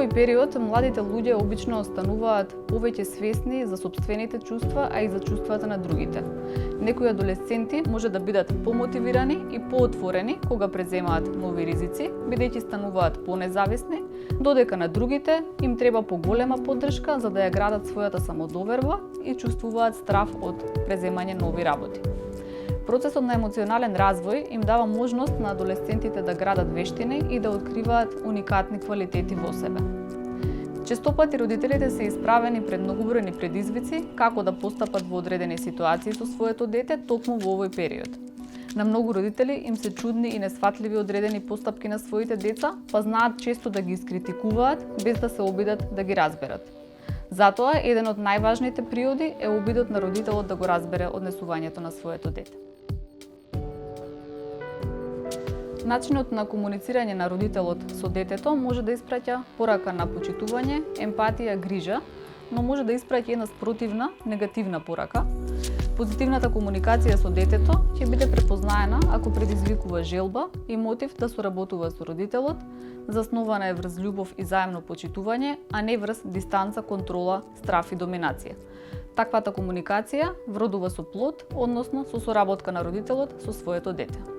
овој период младите луѓе обично стануваат повеќе свесни за сопствените чувства, а и за чувствата на другите. Некои адолесценти може да бидат помотивирани и поотворени кога преземаат нови ризици, бидејќи стануваат понезависни, додека на другите им треба поголема поддршка за да ја градат својата самодоверба и чувствуваат страв од преземање нови работи. Процесот на емоционален развој им дава можност на адолесцентите да градат вештини и да откриваат уникатни квалитети во себе. Честопати родителите се исправени пред многобројни предизвици како да постапат во одредени ситуации со своето дете токму во овој период. На многу родители им се чудни и несфатливи одредени постапки на своите деца, па знаат често да ги искритикуваат без да се обидат да ги разберат. Затоа, еден од најважните приоди е обидот на родителот да го разбере однесувањето на своето дете. Начинот на комуницирање на родителот со детето може да испраќа порака на почитување, емпатија, грижа, но може да испраќа една спротивна, негативна порака. Позитивната комуникација со детето ќе биде препознаена ако предизвикува желба и мотив да соработува со родителот, заснована е врз љубов и заемно почитување, а не врз дистанца, контрола, страф и доминација. Таквата комуникација вродува со плод, односно со соработка на родителот со своето дете.